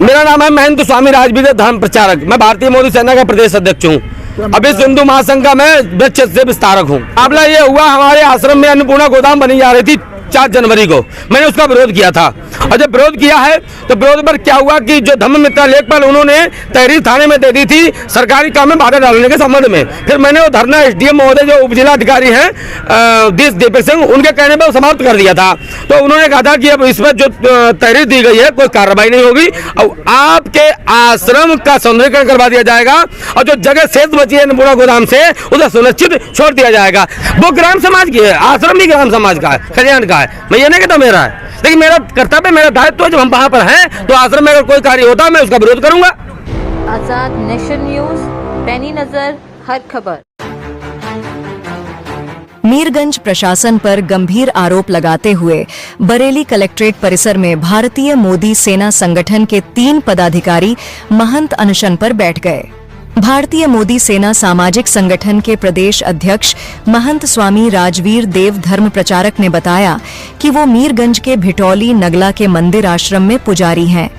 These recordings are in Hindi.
मेरा नाम है महंत स्वामी राजवीर धर्म प्रचारक। मैं भारतीय मोदी सेना का प्रदेश अध्यक्ष हूँ। अभी हिंदू महासंघ का मैं वृक्ष से विस्तारक हूँ। मामला ये हुआ, हमारे आश्रम में अन्नपूर्णा गोदाम बनी जा रही थी 4 जनवरी को। मैंने उसका विरोध किया था और जब विरोध किया है तो विरोध पर क्या हुआ कि जो धम्ममित्रा लेखपाल उन्होंने तहरीर थाने में दे दी थी सरकारी काम में बाधा डालने के संबंध में। फिर मैंने वो धरना एसडीएम महोदय जो उप जिलाधिकारी हैं दीपक सिंह, उनके कहने पर समाप्त कर दिया था। तो उन्होंने कहा था कि अब इसमें जो तहरीर दी गई है कोई कार्रवाई नहीं होगी और आपके आश्रम का सौंदर्यीकरण करवा दिया जाएगा और जो जगह शेष बची है अन्नपूर्णा गोदाम से उसे सुनिश्चित छोड़ दिया जाएगा। वो ग्राम समाज की है, आश्रम भी ग्राम समाज का है, कल्याण का है। मैं ये नहीं कहता मेरा है, लेकिन मेरा कर्तव्य, मेरा दायित्व है। जब हम वहाँ पर हैं तो आश्रम में अगर कोई कार्य होता है मैं उसका विरोध करूंगा। आजाद नेशन न्यूज, पैनी नजर, हर खबर। मीरगंज प्रशासन पर गंभीर आरोप लगाते हुए बरेली कलेक्ट्रेट परिसर में भारतीय मोदी सेना संगठन के 3 पदाधिकारी महंत अनशन पर बैठ गए। भारतीय मोदी सेना सामाजिक संगठन के प्रदेश अध्यक्ष महंत स्वामी राजवीर देव धर्म प्रचारक ने बताया कि वो मीरगंज के भिटौली नगला के मंदिर आश्रम में पुजारी हैं।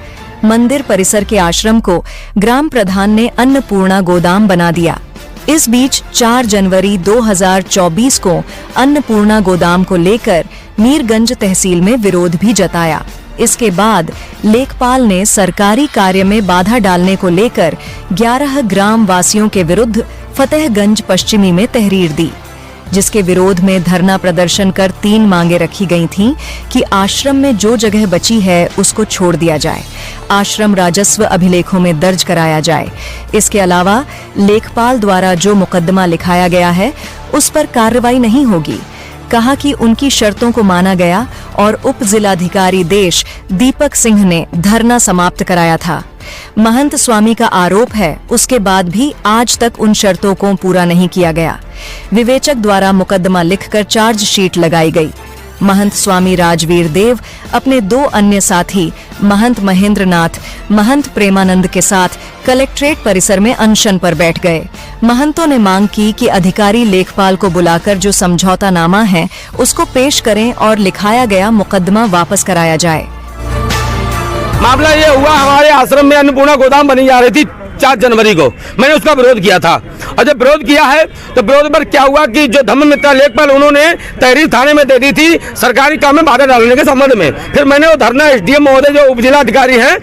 मंदिर परिसर के आश्रम को ग्राम प्रधान ने अन्नपूर्णा गोदाम बना दिया। इस बीच 4 जनवरी 2024 को अन्नपूर्णा गोदाम को लेकर मीरगंज तहसील में विरोध भी जताया। इसके बाद लेखपाल ने सरकारी कार्य में बाधा डालने को लेकर 11 ग्राम वासियों के विरुद्ध फतेहगंज पश्चिमी में तहरीर दी, जिसके विरोध में धरना प्रदर्शन कर 3 मांगे रखी गई थीं कि आश्रम में जो जगह बची है उसको छोड़ दिया जाए, आश्रम राजस्व अभिलेखों में दर्ज कराया जाए। इसके अलावा लेखपाल द्वारा जो मुकदमा लिखाया गया है उस पर कार्रवाई नहीं होगी। कहा कि उनकी शर्तों को माना गया और उप जिलाधिकारी देश दीपक सिंह ने धरना समाप्त कराया था। महंत स्वामी का आरोप है उसके बाद भी आज तक उन शर्तों को पूरा नहीं किया गया। विवेचक द्वारा मुकदमा लिखकर चार्जशीट लगाई गई। महंत स्वामी राजवीर देव अपने 2 अन्य साथी महंत महेंद्र नाथ, महंत प्रेमानंद के साथ कलेक्ट्रेट परिसर में अनशन पर बैठ गए। महंतों ने मांग की कि अधिकारी लेखपाल को बुलाकर जो समझौतानामा है उसको पेश करें और लिखाया गया मुकदमा वापस कराया जाए। मामला ये हुआ, हमारे आश्रम में अन्नपूर्णा गोदाम बनी जा रही थी 4 जनवरी को। मैंने उसका विरोध किया था और जब विरोध किया है तो विरोध पर क्या हुआ कि जो धम्ममित्रा लेखपाल उन्होंने तहरीर थाने में दे दी थी सरकारी काम में बाधा डालने के संबंध में। फिर मैंने वो धरना एसडीएम महोदय जो उप जिलाधिकारी हैं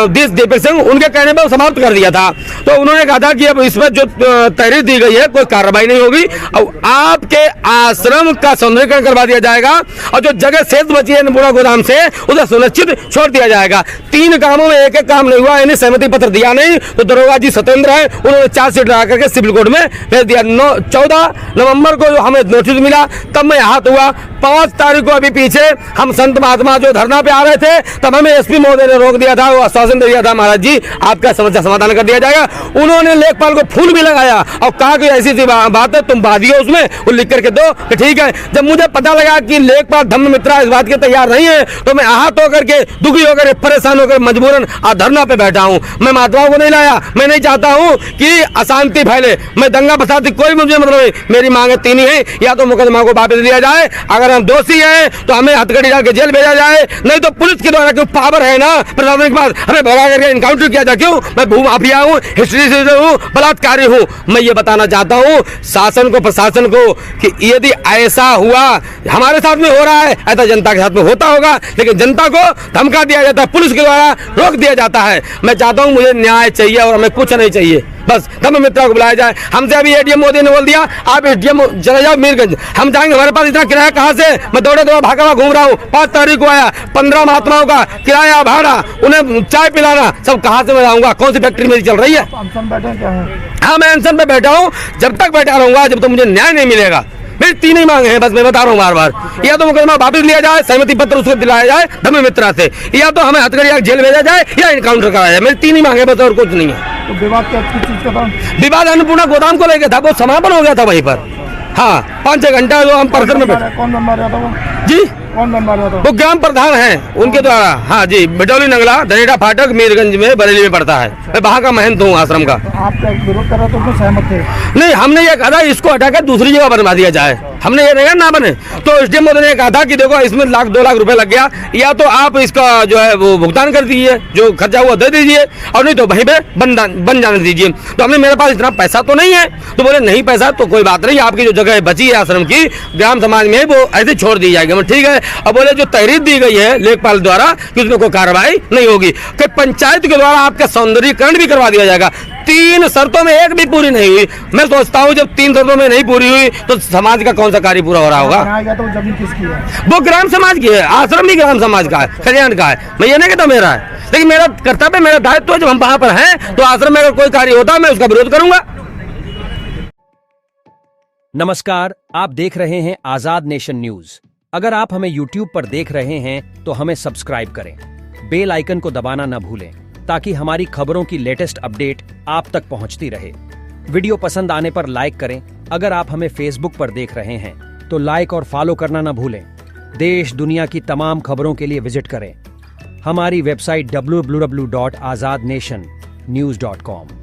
दीपक सिंह, उनके कहने पर समाप्त कर दिया था। तो उन्होंने कहा था कि अब इसमें जो तहरीर दी गई है कोई कार्रवाई नहीं होगी और आपके आश्रम का सौंदर्यीकरण करवा दिया जाएगा और जो जगह शेष बची है अन्नपूर्णा गोदाम से उसे सुनिश्चित छोड़ दिया जाएगा। 3 कामों में एक काम नहीं हुआ, इन्हें सहमति पत्र दिया नहीं तो दरोगा जी सत्येंद्र है, उन्होंने चार्जशीट लगा करके सिविल कोर्ट में भेज दिया। 14 नवंबर को जो हमें नोटिस मिला तब मैं आहत हुआ। 5 तारीख को अभी पीछे हम संत महात्मा जो धरना पे आ रहे थे तब हमें एसपी महोदय ने रोक दिया था, वो आश्वासन दिया था महाराज जी आपका समस्या समाधान कर दिया जाएगा। उन्होंने लेखपाल को फूल भी लगाया और कहा कि ऐसी सी बात है तुम बाधियो उसमें, वो लिख करके दो कि ठीक है। जब मुझे पता लगा कि लेखपाल धम्ममित्रा इस बात के तैयार नहीं है तो मैं आहत होकर के, दुखी होकर, परेशान होकर मजबूरन धरना पे बैठा हूँ। मैं महात्माओं को नहीं लाया, मैं नहीं चाहता हूँ कि अशांति फैले, मैं दंगा फसाद कोई मुझे मतलब नहीं। मेरी मांग 3 ही है, या तो मुकदमा को वापस लिया जाए, अगर हम दोषी हैं तो हमें हथकड़ी डाल के जेल भेजा जाए, नहीं तो पुलिस के द्वारा क्यों पावर है ना प्रशासन के पास, हमें भगा करके इनकाउंटर किया जाए। क्यों? मैं भूमाफिया हूँ, हिस्ट्री से हूँ, बलात्कारी हूँ। मैं ये बताना चाहता हूँ शासन को, प्रशासन को कि यदि ऐसा हुआ हमारे साथ में हो रहा है, ऐसा जनता के साथ में होता होगा, लेकिन जनता को धमका दिया जाता है, पुलिस के द्वारा रोक दिया जाता है। मैं चाहता हूँ मुझे न्याय चाहिए और हमें कुछ नहीं चाहिए, बस धम्ममित्रा को बुलाया जाए। हमसे अभी एडीएम मोदी ने बोल दिया आप एडीएम चले जाओ मीरगंज, हम जाएंगे, हमारे पास इतना किराया कहाँ से? मैं दौड़े भागा हुआ घूम रहा हूँ। 5 तारीख को आया, 15 महात्माओं का किराया भाड़ा, उन्हें चाय पिलाना, सब कहाँ से मैं लाऊंगा? कौन सी फैक्ट्री मेरी चल रही है? हाँ मैं अनशन पे बैठा हूँ, जब तक बैठा रहूंगा जब तक मुझे न्याय नहीं मिलेगा। मेरी 3 ही मांगे हैं, बस मैं बता रहा हूँ बार बार, या तो मुकदमा वापस लिया जाए, सहमति पत्र उसको दिलाया जाए धम्ममित्रा से, या तो हमें हथकड़ी जेल भेजा जाए या इनकाउंटर कराया जाए। मेरी 3 ही मांगे बस, और कुछ नहीं है। तो विवाद क्या चीज का था? विवाद अन्नपूर्णा गोदाम को लेकर था, वो समापन हो गया था वहीं पर। हाँ 5-6 घंटा जो हम परिसर में बैठे। कौन बनवा रहा था वो? जी कौन बनवा रहा था? वो ग्राम प्रधान हैं उनके द्वारा। हाँ जी, भिटौली नगला धनेटा फाटक मीरगंज में बरेली में पड़ता है। मैं वहाँ का महंत हूँ आश्रम का। आप क्या विरोध कर रहे थे, सहमत थे? नहीं, हमने ये कहा था इसको हटाकर दूसरी जगह बनवा दिया जाए। हमने ये रहेगा ना बने। तो एसडीएम मोदी ने कहा था कि देखो इसमें 1-2 लाख रुपए लग गया, या तो आप इसका जो है वो भुगतान कर दीजिए, जो खर्चा हुआ दे दीजिए, और नहीं तो वहीं पे बन जाने दीजिए। तो हमने मेरे पास इतना पैसा तो नहीं है। तो बोले नहीं पैसा तो कोई बात नहीं, आपकी जो जगह बची है आश्रम की ग्राम समाज में वो ऐसे छोड़ दी जाएगी। मैं ठीक है। अब बोले जो तहरीर दी गई है लेखपाल द्वारा कि उसमें कोई कार्रवाई नहीं होगी, कि पंचायत के द्वारा आपका सौंदर्यीकरण भी करवा दिया जाएगा। 3 शर्तों में एक भी पूरी नहीं हुई। मैं सोचता हूँ जब 3 शर्तों में नहीं पूरी हुई तो समाज का कौन सा कार्य पूरा हो रहा होगा? बनाया गया तो वो जमीन किसकी है? वो ग्राम समाज की है, आश्रम भी ग्राम समाज का है, कल्याण का है। मैं ये नहीं कहता मेरा है, लेकिन मेरा कर्तव्य, मेरा दायित्व है, जब हम वहां पर हैं तो आश्रम में अगर कोई कार्य होता है मैं उसका विरोध करूंगा। नमस्कार, आप देख रहे हैं आजाद नेशन न्यूज। अगर आप हमें YouTube पर देख रहे हैं तो हमें सब्सक्राइब करें, बेल आइकन को दबाना न भूलें ताकि हमारी खबरों की लेटेस्ट अपडेट आप तक पहुंचती रहे। वीडियो पसंद आने पर लाइक करें। अगर आप हमें Facebook पर देख रहे हैं तो लाइक और फॉलो करना न भूलें। देश दुनिया की तमाम खबरों के लिए विजिट करें हमारी वेबसाइट www.azadnationnews.com।